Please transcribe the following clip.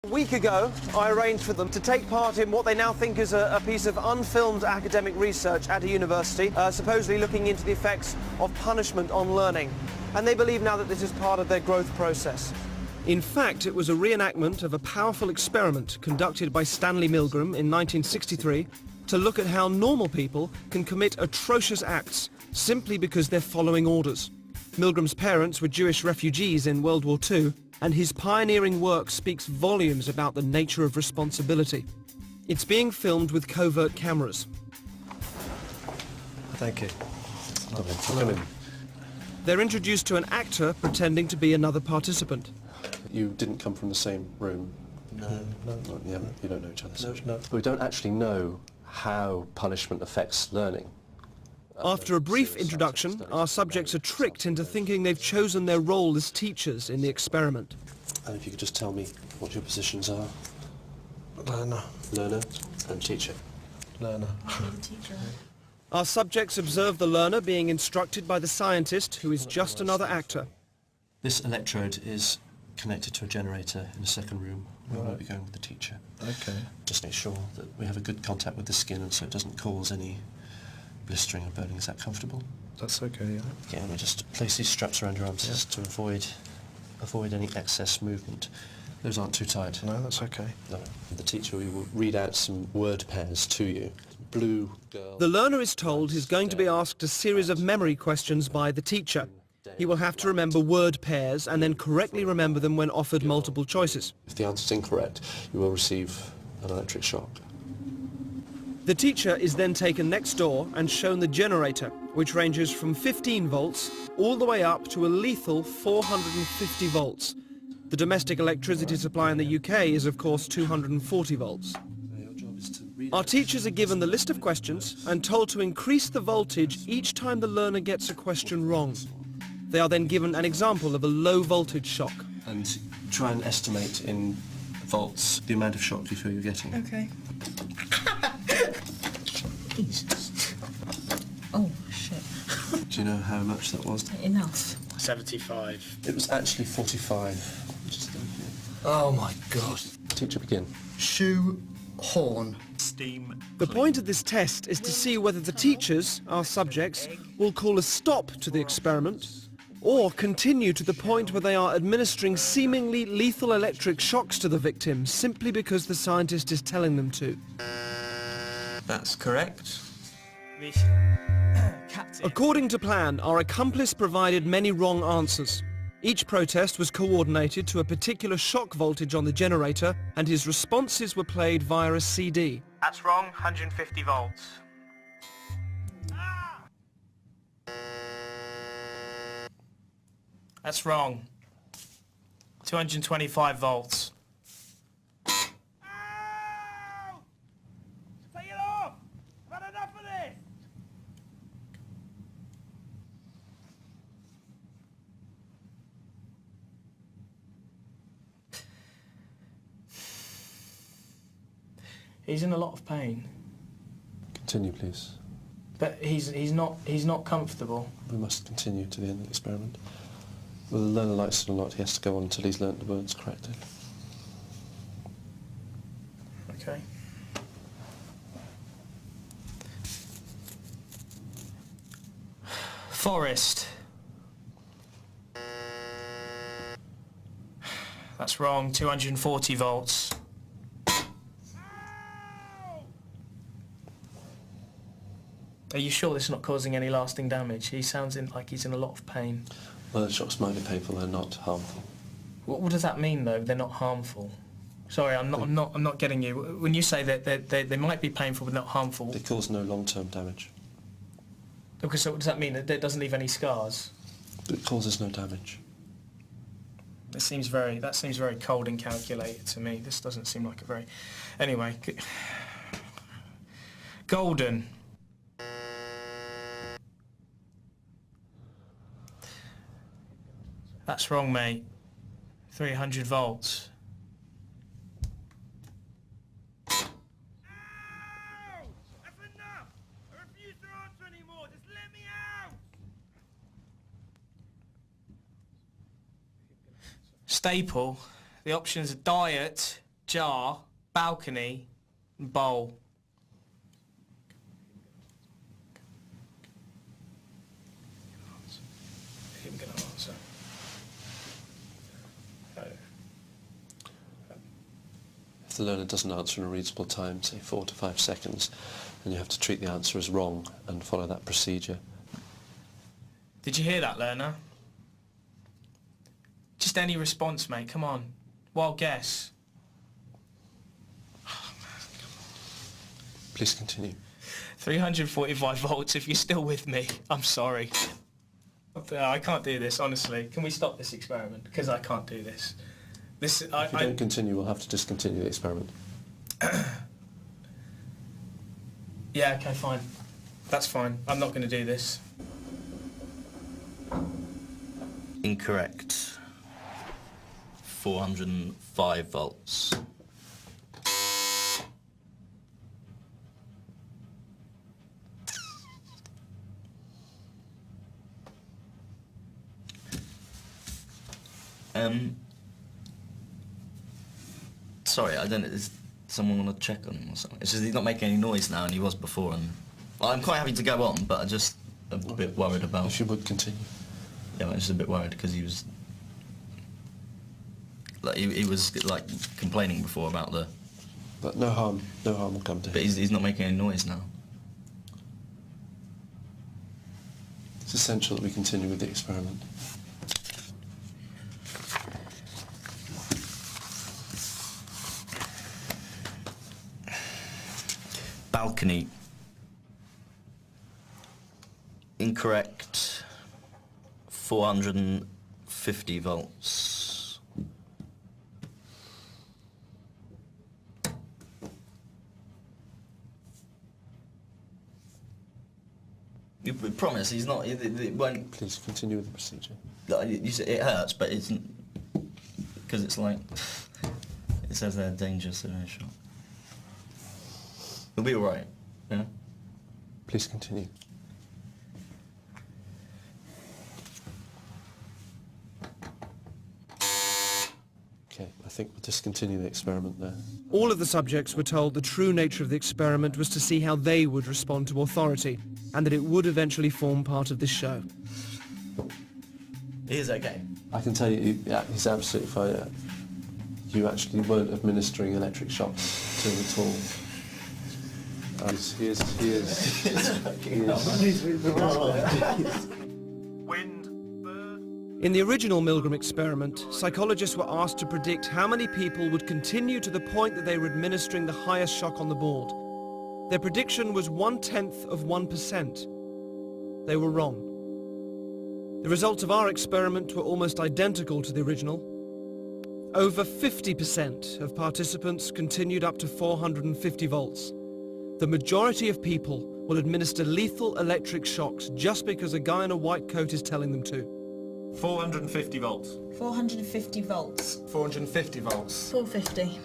A week ago, I arranged for them to take part in what they now think is a piece of unfilmed academic research at a university, supposedly looking into the effects of punishment on learning. And they believe now that this is part of their growth process. In fact, it was a reenactment of a powerful experiment conducted by Stanley Milgram in 1963 to look at how normal people can commit atrocious acts simply because they're following orders. Milgram's parents were Jewish refugees in World War II, and his pioneering work speaks volumes about the nature of responsibility. It's being filmed with covert cameras. Thank you. Come in. They're introduced to an actor pretending to be another participant. You didn't come from the same room? No. You don't know each other? No. We don't actually know how punishment affects learning. After a brief introduction, our subjects are tricked into thinking they've chosen their role as teachers in the experiment. And if you could just tell me what your positions are? Learner. Learner and teacher. Learner. Our subjects observe the learner being instructed by the scientist, who is just another actor. This electrode is connected to a generator in the second room. We won't be going with the teacher. Okay. Just make sure that we have a good contact with the skin and so it doesn't cause any blistering or burning. Is that comfortable? That's okay, yeah. Yeah, and we just place these straps around your arms just to avoid any excess movement. Those aren't too tight. No, that's okay. No. The teacher will read out some word pairs to you. Blue, girl... The learner is told he's going to be asked a series of memory questions by the teacher. He will have to remember word pairs and then correctly remember them when offered multiple choices. If the answer's incorrect, you will receive an electric shock. The teacher is then taken next door and shown the generator, which ranges from 15 volts all the way up to a lethal 450 volts. The domestic electricity supply in the UK is, of course, 240 volts. Our teachers are given the list of questions and told to increase the voltage each time the learner gets a question wrong. They are then given an example of a low voltage shock. And try and estimate in volts the amount of shock you feel you're getting. Okay. Jesus. Oh, shit. Do you know how much that was? Enough. 75. It was actually 45. Oh my God. Teacher, begin. Shoe horn. Steam. The point of this test is to see whether the teachers, our subjects, will call a stop to the experiment or continue to the point where they are administering seemingly lethal electric shocks to the victim simply because the scientist is telling them to. That's correct. According to plan, our accomplice provided many wrong answers. Each protest was coordinated to a particular shock voltage on the generator, and his responses were played via a CD. That's wrong, 150 volts. That's wrong. 225 volts. Take it off! I've had enough of this! He's in a lot of pain, Continue, please. but he's not comfortable. We must continue to the end of the experiment. Whether the learner likes it or not, he has to go on until he's learnt the words correctly. Okay. Forest. That's wrong, 240 volts. Are you sure this is not causing any lasting damage? He sounds like he's in a lot of pain. Well, the shocks might be painful, they're not harmful. What does that mean, though? They're not harmful. Sorry, I'm not getting you. When you say that they might be painful but not harmful, They cause no long-term damage. okay, so what does that mean? That it doesn't leave any scars? It causes no damage. That seems very cold and calculated to me. This doesn't seem like a very... Anyway. Golden. That's wrong, mate. 300 volts. Ow! That's enough! I refuse to answer anymore! Just let me out! Staple. The options are diet, jar, balcony, and bowl. I'm going to answer. If the learner doesn't answer in a reasonable time, say 4 to 5 seconds, then you have to treat the answer as wrong and follow that procedure. Did you hear that, learner? Just any response, mate. Come on. Wild guess. Please continue. 345 volts, if you're still with me. I'm sorry. I can't do this, honestly. Can we stop this experiment? Because I can't do this. If you don't continue, we'll have to discontinue the experiment. Yeah, okay, fine. That's fine. I'm not going to do this. Incorrect. 405 volts. Sorry, I don't know, does someone want to check on him or something? It's just he's not making any noise now and he was before, and well, I'm quite happy to go on, but I'm just a bit worried about... If you would continue. Yeah, I'm just a bit worried because he was... Like, he was, like, complaining before about the... But no harm will come to him. But he's not making any noise now. It's essential that we continue with the experiment. Balcony. Incorrect. 450 volts. You promise he's not... It won't... Please continue with the procedure. You say it hurts, but it's... Because it's like... It says they're dangerous situation. It'll be alright, yeah? Please continue. Okay, I think we'll discontinue the experiment there. All of the subjects were told the true nature of the experiment was to see how they would respond to authority, and that it would eventually form part of this show. He is okay. I can tell you, yeah, he's absolutely fine. You actually weren't administering electric shocks to him at all. He is. Wind, bird. In the original Milgram experiment, psychologists were asked to predict how many people would continue to the point that they were administering the highest shock on the board. Their prediction was 0.1%. They were wrong. The results of our experiment were almost identical to the original. Over 50% of participants continued up to 450 volts. The majority of people will administer lethal electric shocks just because a guy in a white coat is telling them to. 450 volts. 450 volts. 450 volts. 450.